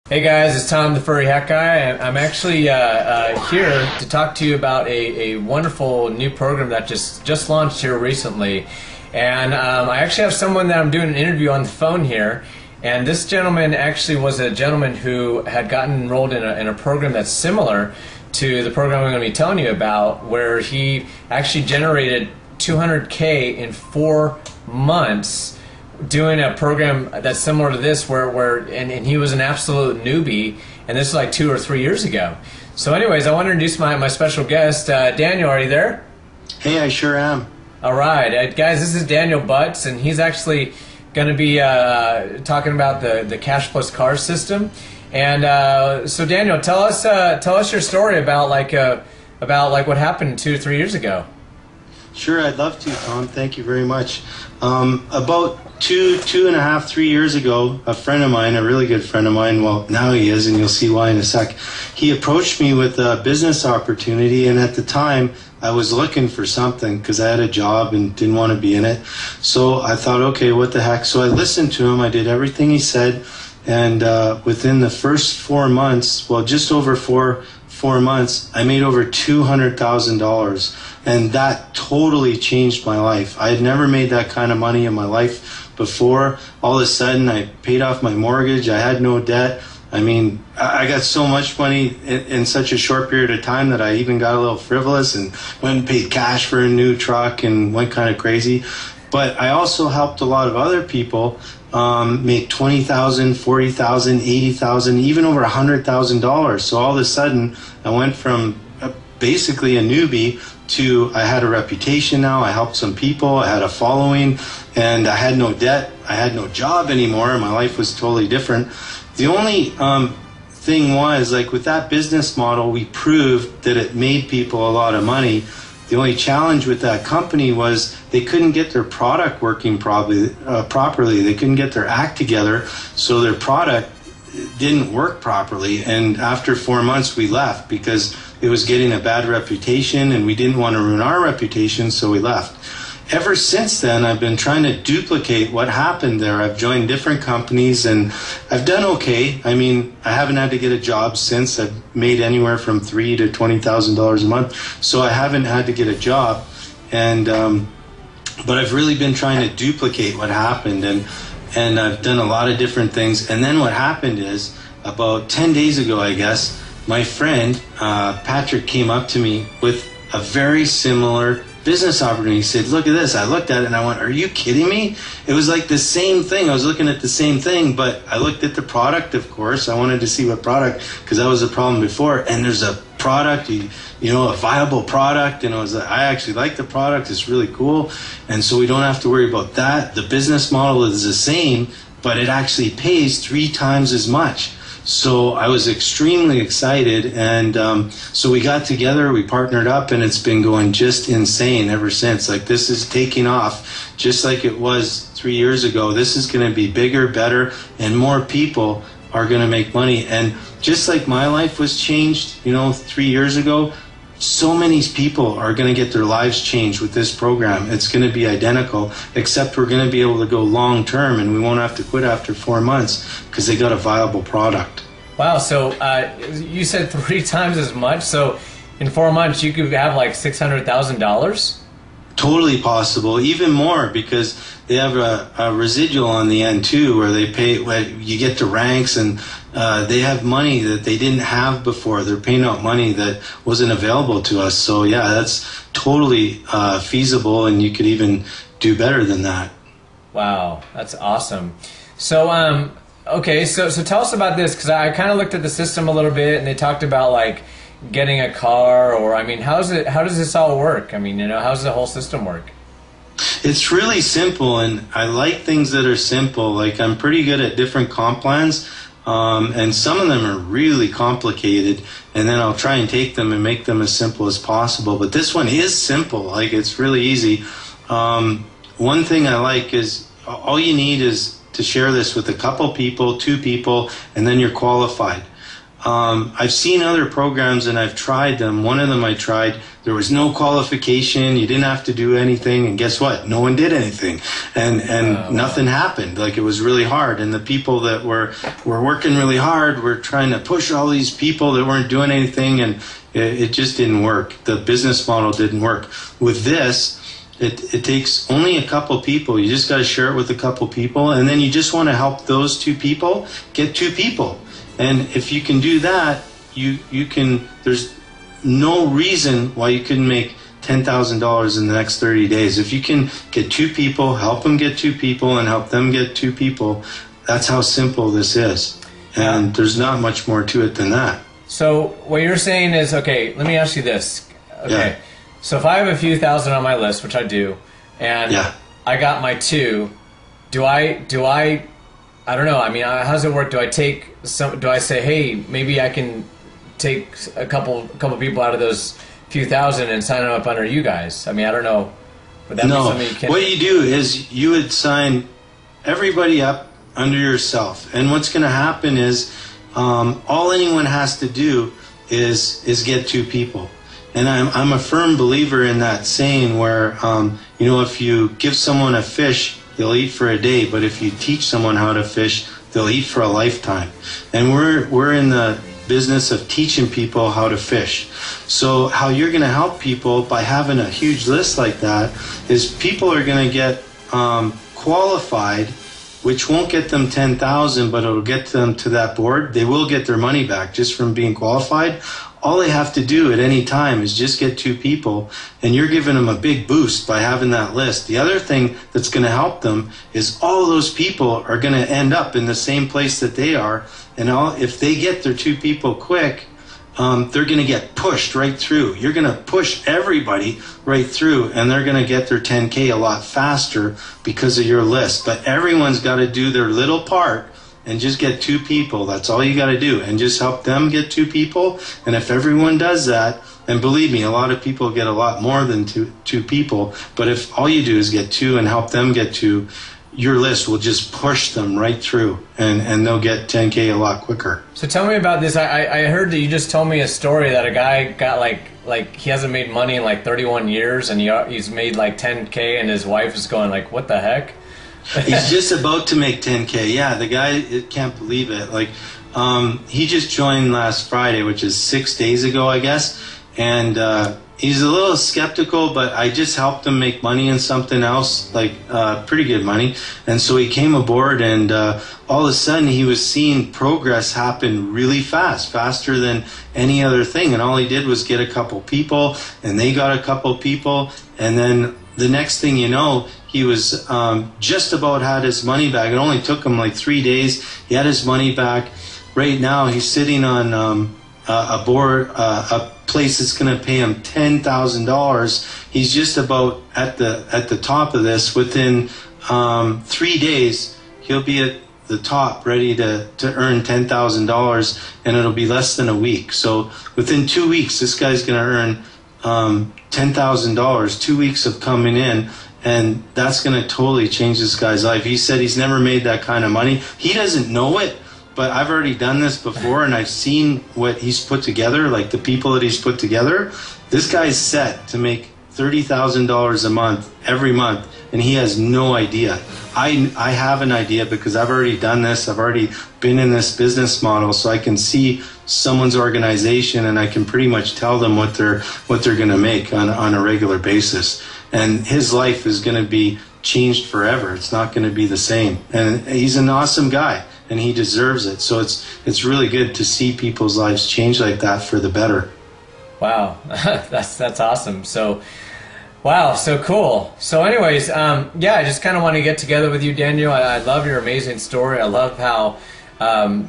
Hey guys, it's Tom the Furry Hat Guy. I'm actually here to talk to you about a wonderful new program that just launched here recently. And I actually have someone that I'm doing an interview on the phone here. And this gentleman actually was a gentleman who had gotten enrolled in a program that's similar to the program I'm going to be telling you about, where he actually generated $200K in 4 months doing a program that's similar to this, where he was an absolute newbie, and this was like 2 or 3 years ago. So anyways, I want to introduce my special guest. Daniel, are you there? Hey, I sure am. All right, guys, this is Daniel Butts, and he's actually going to be talking about the Cash Plus Cars system. And so Daniel, tell us your story about what happened 2 or 3 years ago. Sure, I'd love to, Tom. Thank you very much. About two and a half, 3 years ago, a friend of mine, a really good friend of mine, well, now he is, and you'll see why in a sec, he approached me with a business opportunity, and at the time, I was looking for something because I had a job and didn't want to be in it. So I thought, okay, what the heck? So I listened to him. I did everything he said, and within the first 4 months, well, just over four months, I made over $200,000, and that totally changed my life. I had never made that kind of money in my life before. All of a sudden, I paid off my mortgage. I had no debt. I mean, I got so much money in such a short period of time that I even got a little frivolous and went and paid cash for a new truck and went kind of crazy. But I also helped a lot of other people make $20,000, $40,000, $80,000, even over $100,000. So all of a sudden, I went from basically a newbie to I had a reputation now. I helped some people. I had a following, and I had no debt. I had no job anymore. My life was totally different. The only thing was, like, with that business model, we proved that it made people a lot of money. The only challenge with that company was they couldn't get their product working properly. They couldn't get their act together, so their product didn't work properly. And after 4 months, we left because it was getting a bad reputation, and we didn't want to ruin our reputation, so we left. Ever since then, I've been trying to duplicate what happened there. I've joined different companies, and I've done okay. I mean, I haven't had to get a job since. I've made anywhere from $3,000 to $20,000 a month, so I haven't had to get a job. And but I've really been trying to duplicate what happened, and I've done a lot of different things. And then what happened is, about 10 days ago, I guess, my friend Patrick came up to me with a very similar business opportunity. He said, look at this. I looked at it and I went, are you kidding me? It was like the same thing. I was looking at the same thing, but I looked at the product, of course. I wanted to see what product, because that was a problem before. And there's a product, you know, a viable product. And I actually like the product. It's really cool. And so we don't have to worry about that. The business model is the same, but it actually pays 3 times as much. So I was extremely excited, and so we got together, we partnered up, and it's been going just insane ever since. Like, this is taking off just like it was 3 years ago. This is going to be bigger, better, and more people are going to make money. And just like my life was changed, 3 years ago, so many people are going to get their lives changed with this program. It's going to be identical, except we're going to be able to go long term, and we won't have to quit after 4 months because they got a viable product. Wow, so you said 3 times as much, so in 4 months you could have like $600,000? Totally possible, even more, because they have a residual on the end too, where they pay, you get to ranks, and they have money that they didn't have before. They're paying out money that wasn't available to us. So yeah, that's totally feasible, and you could even do better than that. Wow, that's awesome. So okay, so tell us about this, because I kind of looked at the system a little bit, and they talked about like getting a car, or I mean, how does this all work? I mean, how does the whole system work? It's really simple, and I like things that are simple. Like, I'm pretty good at different comp plans, and some of them are really complicated, and then I'll try and take them and make them as simple as possible. But this one is simple. Like, it's really easy. One thing I like is all you need is to share this with a couple people, 2 people, and then you're qualified. I've seen other programs and I've tried them. One of them I tried. There was no qualification. You didn't have to do anything. And guess what? No one did anything. And nothing happened. Like, it was really hard. And the people that were working really hard were trying to push all these people that weren't doing anything. And it just didn't work. The business model didn't work. With this, it takes only a couple people. You just got to share it with a couple people. And then you just want to help those two people get two people. And if you can do that, you can, there's no reason why you couldn't make $10,000 in the next 30 days. If you can get two people, help them get two people, and help them get two people, that's how simple this is. And there's not much more to it than that. So what you're saying is, okay, let me ask you this. Okay. Yeah. So if I have a few thousand on my list, which I do, and I got my two, do I don't know. I mean, how does it work? Do I say, hey, maybe I can take a couple people out of those few thousand and sign them up under you guys? I mean, I don't know. Would that be something you can? What you do is you would sign everybody up under yourself. And what's going to happen is all anyone has to do is get two people. And I'm a firm believer in that saying where, if you give someone a fish, they'll eat for a day, but if you teach someone how to fish, they'll eat for a lifetime. And we're in the business of teaching people how to fish. So how you're going to help people by having a huge list like that is people are going to get qualified, which won't get them 10,000, but it'll get them to that board. They will get their money back just from being qualified. All they have to do at any time is just get two people, and you're giving them a big boost by having that list. The other thing that's going to help them is all those people are going to end up in the same place that they are, and if they get their two people quick, they're going to get pushed right through. You're going to push everybody right through, and they're going to get their 10K a lot faster because of your list. But everyone's got to do their little part and just get two people. That's all you got to do, and just help them get two people. And if everyone does that, and believe me, a lot of people get a lot more than two people, but if all you do is get two and help them get two, your list will just push them right through, and they'll get 10K a lot quicker. So tell me about this. I heard that you just told me a story that a guy got like he hasn't made money in like 31 years, and he's made like 10K, and his wife is going like, what the heck? He's just about to make 10K. Yeah, the guy can't believe it. Like, he just joined last Friday, which is 6 days ago, I guess. And he's a little skeptical, but I just helped him make money in something else, like pretty good money. And so he came aboard, and all of a sudden he was seeing progress happen really fast, faster than any other thing. And all he did was get a couple people, and they got a couple people, and then the next thing you know, he was just about had his money back. It only took him like 3 days. He had his money back. Right now, he's sitting on a board, a place that's going to pay him $10,000. He's just about at the top of this. Within 3 days, he'll be at the top, ready to earn $10,000, and it'll be less than a week. So within 2 weeks, this guy's going to earn $10,000, 2 weeks of coming in, and that's going to totally change this guy's life. He said he's never made that kind of money. He doesn't know it, but I've already done this before, and I've seen what he's put together, like the people that he's put together. This guy's set to make $30,000 a month, every month, and he has no idea. I have an idea because I've already done this. I've already been in this business model, so I can see someone's organization, and I can pretty much tell them what they're going to make on a regular basis. And his life is going to be changed forever. It's not going to be the same. And he's an awesome guy, and he deserves it. So it's really good to see people's lives change like that for the better. Wow, that's awesome. So, wow, so cool. So anyways, I just kind of want to get together with you, Daniel. I love your amazing story. I love how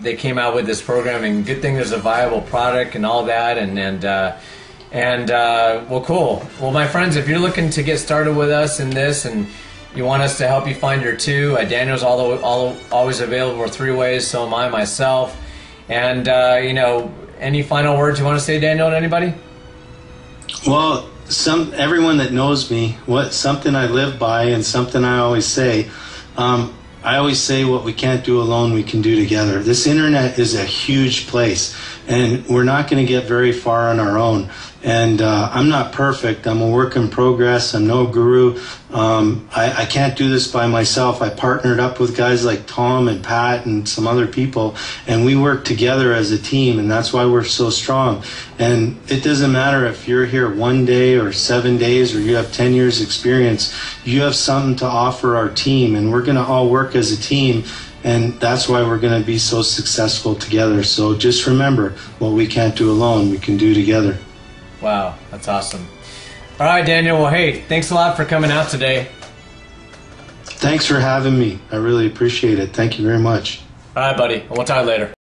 they came out with this program, and good thing there's a viable product and all that, well, cool. Well, my friends, if you're looking to get started with us in this, and you want us to help you find your two, Daniel's always available 3 ways. So am I myself. And any final words you want to say, Daniel, to anybody? Well, everyone that knows me, something I live by, and something I always say. I always say what we can't do alone, we can do together. This internet is a huge place, and we're not going to get very far on our own. And I'm not perfect. I'm a work in progress. I'm no guru. I can't do this by myself. I partnered up with guys like Tom and Pat and some other people, and we work together as a team, and that's why we're so strong. And it doesn't matter if you're here 1 day or 7 days or you have 10 years experience. You have something to offer our team, and we're going to all work as a team, and that's why we're going to be so successful together. So just remember, what we can't do alone, we can do together. Wow, that's awesome. All right, Daniel. Well, hey, thanks a lot for coming out today. Thanks for having me. I really appreciate it. Thank you very much. All right, buddy. We'll talk later.